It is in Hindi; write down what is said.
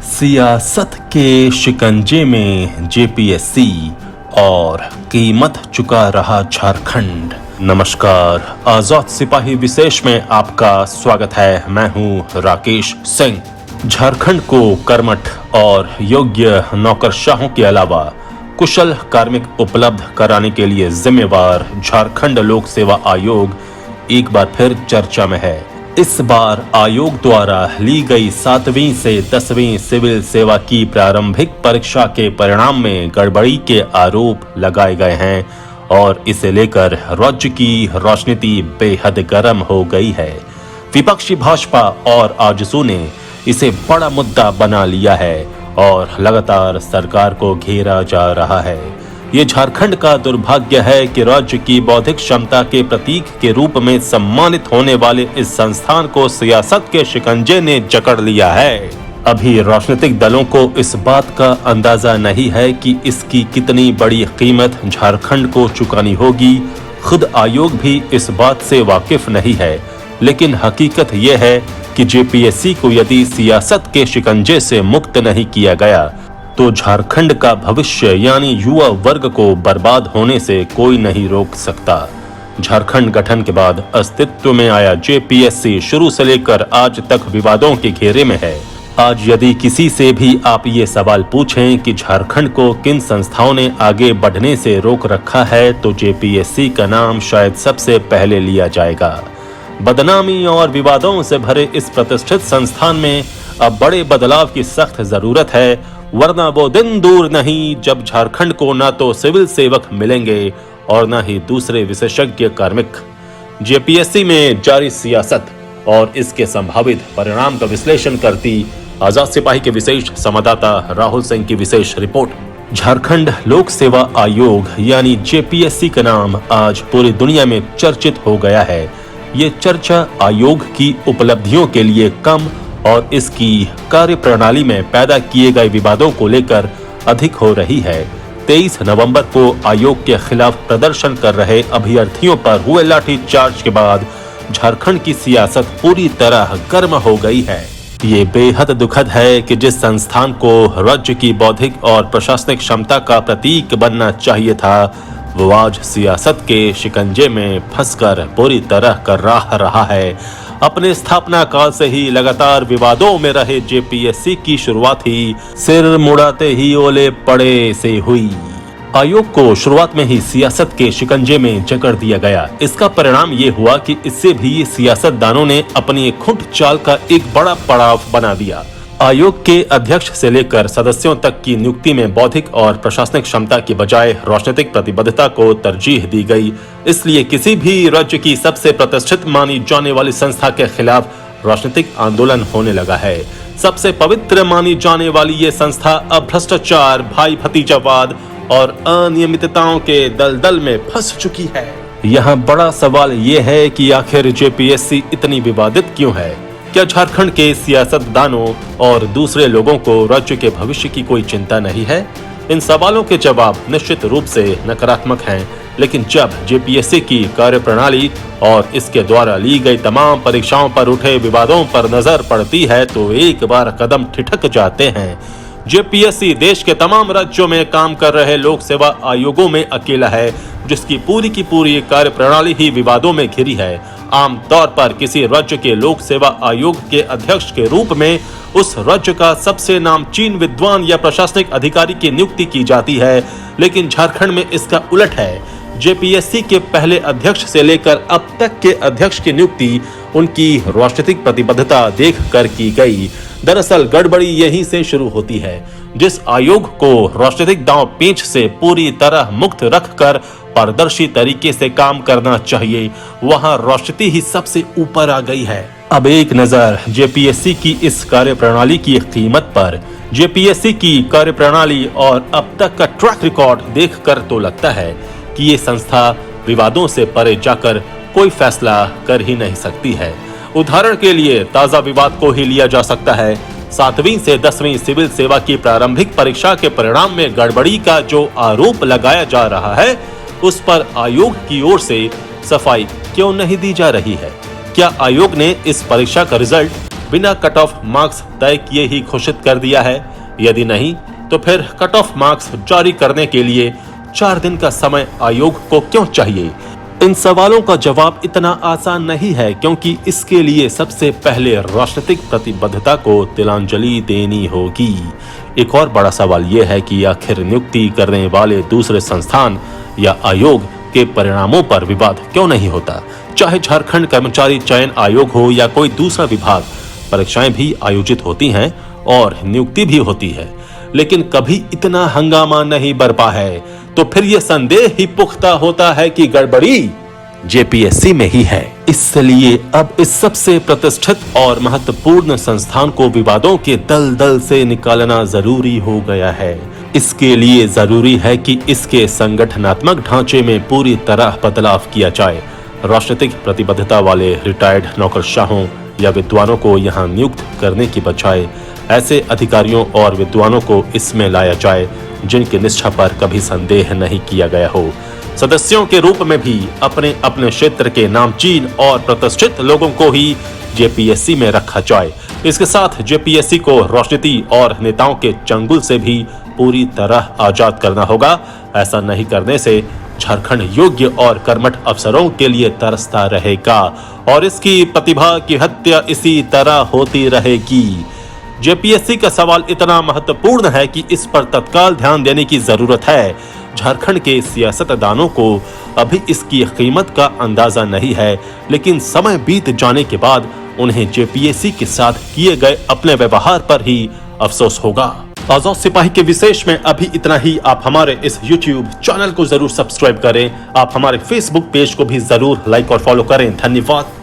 सियासत के शिकंजे में जेपीएससी और कीमत चुका रहा झारखंड। नमस्कार, आजाद सिपाही विशेष में आपका स्वागत है। मैं हूं राकेश सिंह। झारखंड को कर्मठ और योग्य नौकरशाहों के अलावा कुशल कार्मिक उपलब्ध कराने के लिए जिम्मेवार झारखंड लोक सेवा आयोग एक बार फिर चर्चा में है। इस बार आयोग द्वारा ली गई 7वीं से 10वीं सिविल सेवा की प्रारंभिक परीक्षा के परिणाम में गड़बड़ी के आरोप लगाए गए हैं और इसे लेकर राज्य की राजनीति बेहद गर्म हो गई है। विपक्षी भाजपा और आजसू ने इसे बड़ा मुद्दा बना लिया है और लगातार सरकार को घेरा जा रहा है। ये झारखंड का दुर्भाग्य है कि राज्य की बौद्धिक क्षमता के प्रतीक के रूप में सम्मानित होने वाले इस संस्थान को सियासत के शिकंजे ने जकड़ लिया है। अभी राजनीतिक दलों को इस बात का अंदाजा नहीं है कि इसकी कितनी बड़ी कीमत झारखंड को चुकानी होगी। खुद आयोग भी इस बात से वाकिफ नहीं है, लेकिन हकीकत यह है कि जेपीएससी को यदि सियासत के शिकंजे से मुक्त नहीं किया गया तो झारखंड का भविष्य यानी युवा वर्ग को बर्बाद होने से कोई नहीं रोक सकता। झारखंड गठन के बाद अस्तित्व में आया जेपीएससी शुरू से लेकर आज तक विवादों के घेरे में है। आज यदि किसी से भी आप ये सवाल पूछें कि झारखंड को किन संस्थाओं ने आगे बढ़ने से रोक रखा है तो जेपीएससी का नाम शायद सबसे पहले लिया जाएगा। बदनामी और विवादों से भरे इस प्रतिष्ठित संस्थान में अब बड़े बदलाव की सख्त जरूरत है, वरना वो दिन दूर नहीं जब झारखंड को न तो सिविल सेवक मिलेंगे और न ही दूसरे विशेषज्ञ कार्मिक। जेपीएससी में जारी सियासत और इसके संभावित परिणाम का विश्लेषण करती आजाद सिपाही के विशेष संवाददाता राहुल सिंह की विशेष रिपोर्ट। झारखंड लोक सेवा आयोग यानी जेपीएससी का नाम आज पूरी दुनिया में चर्चित हो गया है। ये चर्चा आयोग की उपलब्धियों के लिए कम और इसकी कार्यप्रणाली में पैदा किए गए विवादों को लेकर अधिक हो रही है। 23 नवंबर को आयोग के खिलाफ प्रदर्शन कर रहे अभ्यर्थियों पर हुए लाठीचार्ज के बाद झारखंड की सियासत पूरी तरह गर्म हो गई है। ये बेहद दुखद है कि जिस संस्थान को राज्य की बौद्धिक और प्रशासनिक क्षमता का प्रतीक बनना चाहिए था, वो आज सियासत के शिकंजे में फंसकर पूरी तरह कर्राह रहा है। अपने स्थापना काल से ही लगातार विवादों में रहे जेपीएससी की शुरुआत ही सिर मुड़ाते ही ओले पड़े से हुई। आयोग को शुरुआत में ही सियासत के शिकंजे में जकड़ दिया गया। इसका परिणाम ये हुआ कि इससे भी सियासतदानों ने अपनी खुंट चाल का एक बड़ा पड़ाव बना दिया। आयोग के अध्यक्ष से लेकर सदस्यों तक की नियुक्ति में बौद्धिक और प्रशासनिक क्षमता की बजाय राजनीतिक प्रतिबद्धता को तरजीह दी गई। इसलिए किसी भी राज्य की सबसे प्रतिष्ठित मानी जाने वाली संस्था के खिलाफ राजनीतिक आंदोलन होने लगा है। सबसे पवित्र मानी जाने वाली ये संस्था अब भ्रष्टाचार, भाई भतीजावाद और अनियमितताओं के दलदल में फंस चुकी है। यहाँ बड़ा सवाल ये है कि आखिर जेपीएससी इतनी विवादित क्यों है? क्या झारखंड के सियासतदानों और दूसरे लोगों को राज्य के भविष्य की कोई चिंता नहीं है? इन सवालों के जवाब निश्चित रूप से नकारात्मक हैं, लेकिन जब जेपीएससी की कार्यप्रणाली और इसके द्वारा ली गई तमाम परीक्षाओं पर उठे विवादों पर नजर पड़ती है तो एक बार कदम ठिठक जाते हैं। जेपीएससी देश के तमाम राज्यों में काम कर रहे लोक सेवा आयोगों में अकेला है जिसकी पूरी की पूरी कार्यप्रणाली ही विवादों में घिरी है। आम तौर पर किसी राज्य के लोक सेवा आयोग के अध्यक्ष के रूप में उस राज्य का सबसे नामचीन विद्वान या प्रशासनिक अधिकारी की नियुक्ति की जाती है, लेकिन झारखंड में इसका उलट है। जेपीएससी के पहले अध्यक्ष से लेकर अब तक के अध्यक्ष की नियुक्ति उनकी राजनीतिक प्रतिबद्धता देखकर की गई। दरअसल गड़बड़ी यहीं से शुरू होती है। जिस आयोग को राजनीतिक दांव पेंच से पूरी तरह मुक्त रखकर पारदर्शी तरीके से काम करना चाहिए, वहां राजनीति ही सबसे ऊपर आ गई है। अब एक नजर जेपीएससी की इस कार्यप्रणाली की कीमत पर। जेपीएससी की कार्यप्रणाली और अब तक का ट्रैक रिकॉर्ड देखकर तो लगता है कि ये संस्था विवादों से परे जाकर कोई फैसला कर ही नहीं सकती है। उदाहरण के लिए ताजा विवाद को ही लिया जा सकता है। 7वीं से 10वीं सिविल सेवा की प्रारंभिक परीक्षा के परिणाम में गड़बड़ी का जो आरोप लगाया जा रहा है, उस पर आयोग की ओर से सफाई क्यों नहीं दी जा रही है? क्या आयोग ने इस परीक्षा का रिजल्ट बिना कट ऑफ मार्क्स तय किए ही घोषित कर दिया है? यदि नहीं तो फिर कट ऑफ मार्क्स जारी करने के लिए 4 दिन का समय आयोग को क्यों चाहिए? इन सवालों का जवाब इतना आसान नहीं है, क्योंकि इसके लिए सबसे पहले राजनीतिक प्रतिबद्धता को तिलांजलि देनी होगी। एक और बड़ा सवाल यह है कि आखिर नियुक्ति करने वाले दूसरे संस्थान या आयोग के परिणामों पर विवाद क्यों नहीं होता? चाहे झारखंड कर्मचारी चयन आयोग हो या कोई दूसरा विभाग, परीक्षाएं भी आयोजित होती हैं और नियुक्ति भी होती है, लेकिन कभी इतना हंगामा नहीं बरपा है। तो फिर यह संदेह ही पुख्ता होता है कि गड़बड़ी जेपीएससी में ही है। इसलिए अब इस सबसे प्रतिष्ठित और महत्वपूर्ण संस्थान को विवादों के दलदल से निकालना जरूरी हो गया है। इसके लिए जरूरी है कि इसके संगठनात्मक ढांचे में पूरी तरह बदलाव किया जाए। राजनीतिक प्रतिबद्धता वाले रिटायर्ड नौकरशाहों या विद्वानों को यहाँ नियुक्त करने की बजाय ऐसे अधिकारियों और विद्वानों को इसमें लाया जाए जिनकी निष्ठा पर कभी संदेह नहीं किया गया हो। सदस्यों के रूप में भी अपने अपने क्षेत्र के नामचीन और प्रतिष्ठित लोगों को ही जेपीएससी में रखा जाए। इसके साथ जेपीएससी को राजनीति और नेताओं के चंगुल से भी पूरी तरह आजाद करना होगा। ऐसा नहीं करने से झारखंड योग्य और कर्मठ अफसरों के लिए तरसता रहेगा और इसकी प्रतिभा की हत्या इसी तरह होती रहेगी। जेपीएससी का सवाल इतना महत्वपूर्ण है कि इस पर तत्काल ध्यान देने की जरूरत है। झारखंड के सियासतदानों को अभी इसकी कीमत का अंदाजा नहीं है, लेकिन समय बीत जाने के बाद उन्हें जेपीएससी के साथ किए गए अपने व्यवहार पर ही अफसोस होगा। आजाद सिपाही के विशेष में अभी इतना ही। आप हमारे इस YouTube चैनल को जरूर सब्सक्राइब करें। आप हमारे Facebook पेज को भी जरूर लाइक और फॉलो करें। धन्यवाद।